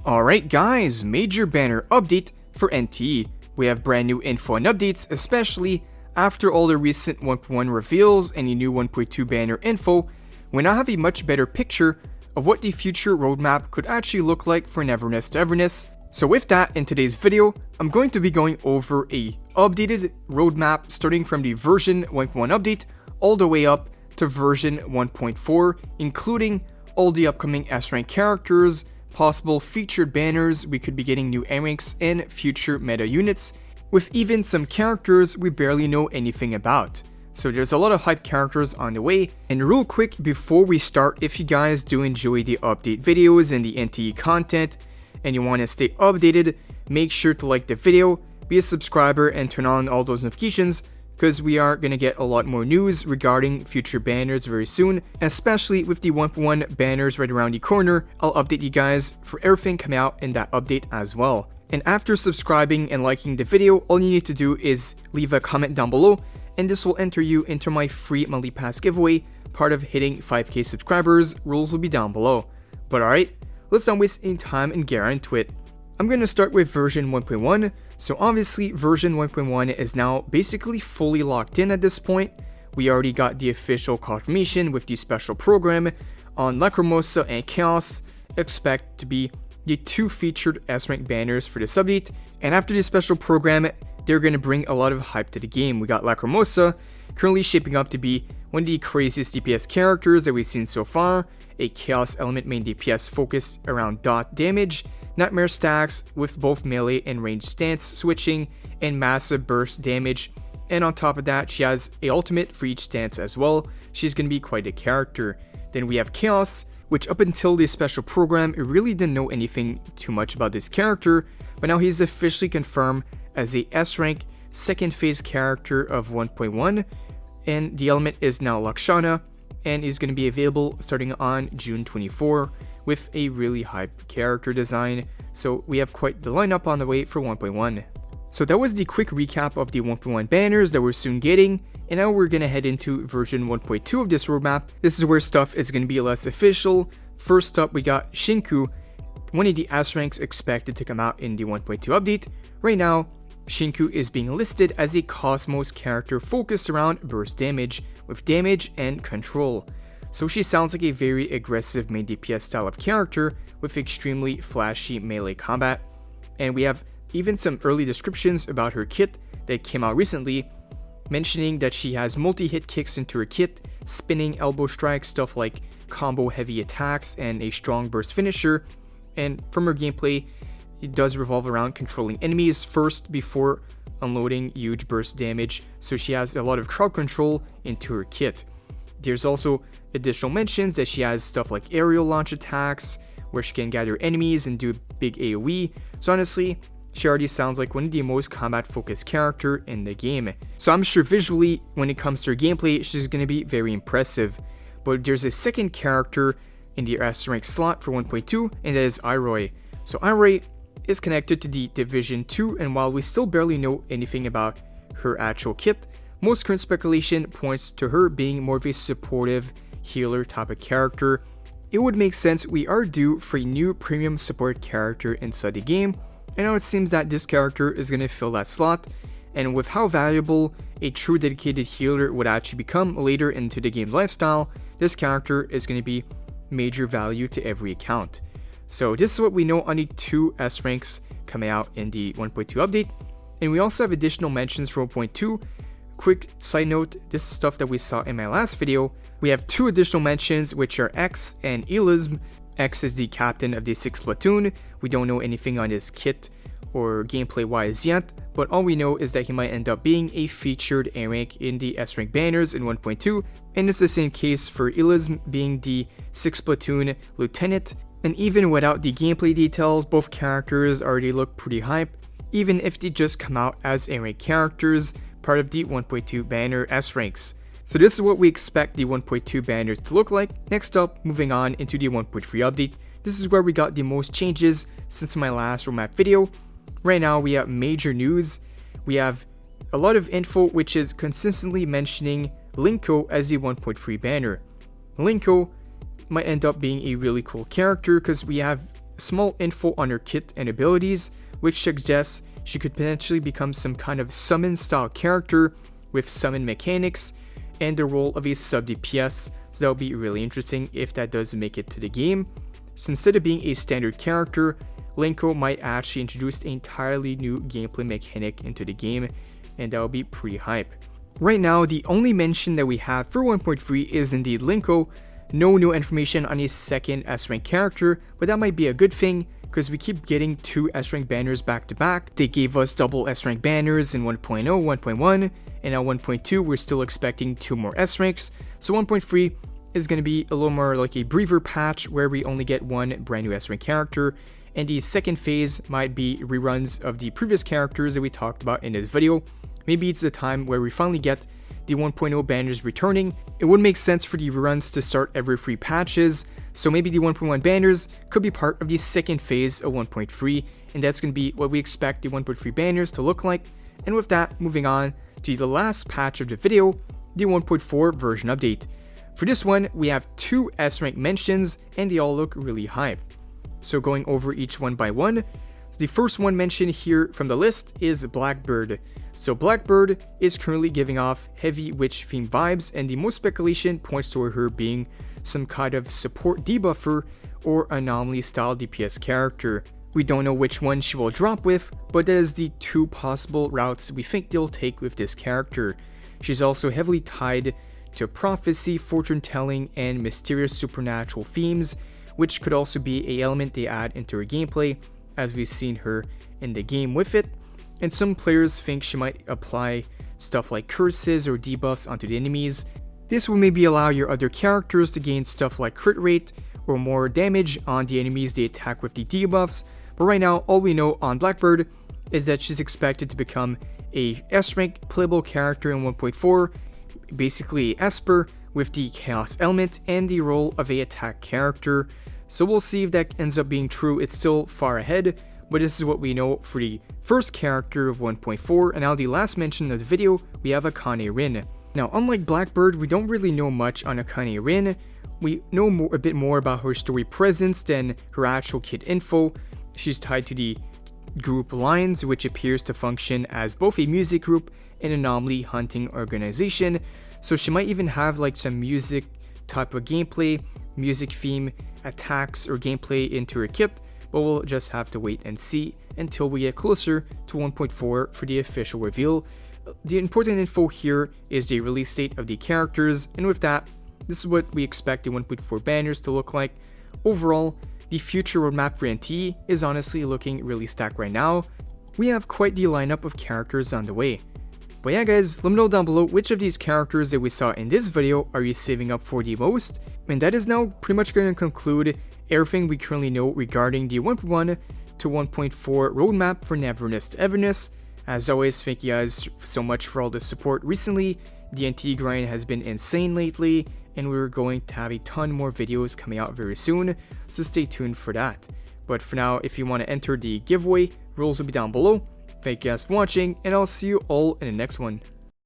Alright guys, major banner update for NTE. We have brand new info and updates, especially after all the recent 1.1 reveals and the new 1.2 banner info. We now have a much better picture of what the future roadmap could actually look like for Neverness To Everness. So with that, in today's video, I'm going to be going over a updated roadmap starting from the version 1.1 update all the way up to version 1.4, including all the upcoming S-rank characters, possible featured banners, we could be getting new A ranks and future meta units, with even some characters we barely know anything about. So there's a lot of hype characters on the way. And real quick before we start, if you guys do enjoy the update videos and the NTE content and you want to stay updated, make sure to like the video, be a subscriber, and turn on all those notifications, because we are going to get a lot more news regarding future banners very soon, especially with the 1.1 banners right around the corner. I'll update you guys for everything coming out in that update as well. And after subscribing and liking the video, all you need to do is leave a comment down below, and this will enter you into my free monthly pass giveaway, part of hitting 5k subscribers. Rules will be down below. But alright, let's not waste any time and get into it. I'm going to start with version 1.1. So obviously version 1.1 is now basically fully locked in at this point. We already got the official confirmation with the special program on Lacrimosa and Chaos. Expect to be the two featured S-rank banners for this update. And after the special program, they're going to bring a lot of hype to the game. We got Lacrimosa, currently shaping up to be one of the craziest DPS characters that we've seen so far. A Chaos element main DPS focused around dot damage, nightmare stacks with both melee and ranged stance switching, and massive burst damage. And on top of that, she has a ultimate for each stance as well. She's going to be quite a character. Then we have Chaos, which up until this special program, I really didn't know anything too much about this character, but now he's officially confirmed as a S-rank second phase character of 1.1, and the element is now Lakshana, and is going to be available starting on June 24 with a really hype character design. So we have quite the lineup on the way for 1.1. So that was the quick recap of the 1.1 banners that we're soon getting, and now we're going to head into version 1.2 of this roadmap. This is where stuff is going to be less official. First up, we got Shinku, one of the S ranks expected to come out in the 1.2 update. Right now, Shinku is being listed as a Cosmos character focused around burst damage, with damage and control. So she sounds like a very aggressive main DPS style of character with extremely flashy melee combat. And we have even some early descriptions about her kit that came out recently, mentioning that she has multi-hit kicks into her kit, spinning elbow strikes, stuff like combo heavy attacks, and a strong burst finisher. And from her gameplay, it does revolve around controlling enemies first before unloading huge burst damage, so she has a lot of crowd control into her kit. There's also additional mentions that she has stuff like aerial launch attacks, where she can gather enemies and do big AoE. So honestly, she already sounds like one of the most combat focused character in the game. So I'm sure visually, when it comes to her gameplay, she's going to be very impressive. But there's a second character in the S rank slot for 1.2, and that is Iroy. So Iroy is connected to the Division 2, and while we still barely know anything about her actual kit, most current speculation points to her being more of a supportive healer type of character. It would make sense we are due for a new premium support character inside the game, and now it seems that this character is going to fill that slot, and with how valuable a true dedicated healer would actually become later into the game's lifestyle, this character is going to be major value to every account. So this is what we know on the two S ranks coming out in the 1.2 update, and we also have additional mentions for 1.2. Quick side note, this is stuff that we saw in my last video. We have two additional mentions, which are X and Elism. X is the captain of the 6th platoon. We don't know anything on his kit or gameplay wise yet, but all we know is that he might end up being a featured A rank in the S rank banners in 1.2, and it's the same case for Elism being the 6th platoon lieutenant. And even without the gameplay details, both characters already look pretty hype, even if they just come out as A rank characters, part of the 1.2 banner S ranks. So this is what we expect the 1.2 banners to look like. Next up, moving on into the 1.3 update. This is where we got the most changes since my last roadmap video. Right now we have major news. We have a lot of info which is consistently mentioning Linko as the 1.3 banner. Linko might end up being a really cool character because we have small info on her kit and abilities, which suggests she could potentially become some kind of summon style character with summon mechanics and the role of a sub DPS, so that would be really interesting if that does make it to the game. So instead of being a standard character, Linko might actually introduce an entirely new gameplay mechanic into the game, and that would be pretty hype. Right now, the only mention that we have for 1.3 is indeed Linko. No new information on a second S-rank character, but that might be a good thing because we keep getting 2 S-rank banners back to back. They gave us double S-rank banners in 1.0, 1.1, and now 1.2 we're still expecting 2 more S-ranks. So 1.3 is going to be a little more like a breather patch where we only get 1 brand new S-rank character, and the second phase might be reruns of the previous characters that we talked about in this video. Maybe it's the time where we finally get the 1.0 banners returning. It would make sense for the reruns to start every 3 patches, so maybe the 1.1 banners could be part of the second phase of 1.3, and that's going to be what we expect the 1.3 banners to look like. And with that, moving on to the last patch of the video, the 1.4 version update. For this one, we have 2 S-rank mentions, and they all look really hype. So going over each one by one, the first one mentioned here from the list is Blackbird. So Blackbird is currently giving off heavy witch theme vibes, and the most speculation points toward her being some kind of support debuffer or anomaly style DPS character. We don't know which one she will drop with, but that is the 2 possible routes we think they'll take with this character. She's also heavily tied to prophecy, fortune telling, and mysterious supernatural themes, which could also be an element they add into her gameplay, as we've seen her in the game with it. And some players think she might apply stuff like curses or debuffs onto the enemies. This will maybe allow your other characters to gain stuff like crit rate or more damage on the enemies they attack with the debuffs, but right now all we know on Blackbird is that she's expected to become a S-rank playable character in 1.4, basically Esper with the chaos element and the role of a attack character. So we'll see if that ends up being true. It's still far ahead, but this is what we know for the first character of 1.4, and now the last mention of the video, we have Akane Rin. Now, unlike Blackbird, we don't really know much on Akane Rin. We know a bit more about her story presence than her actual kit info. She's tied to the group Lines, which appears to function as both a music group and anomaly hunting organization. So she might even have like some music type of gameplay, music theme, attacks, or gameplay into her kit, but we'll just have to wait and see until we get closer to 1.4 for the official reveal. The important info here is the release date of the characters, and with that, this is what we expect the 1.4 banners to look like. Overall, the future roadmap for NT is honestly looking really stacked right now. We have quite the lineup of characters on the way. But yeah guys, let me know down below which of these characters that we saw in this video are you saving up for the most. And that is now pretty much going to conclude everything we currently know regarding the 1.1 to 1.4 roadmap for Neverness To Everness. As always, thank you guys so much for all the support recently. The NT grind has been insane lately, and we're going to have a ton more videos coming out very soon, so stay tuned for that. But for now, if you want to enter the giveaway, rules will be down below. Thank you guys for watching, and I'll see you all in the next one.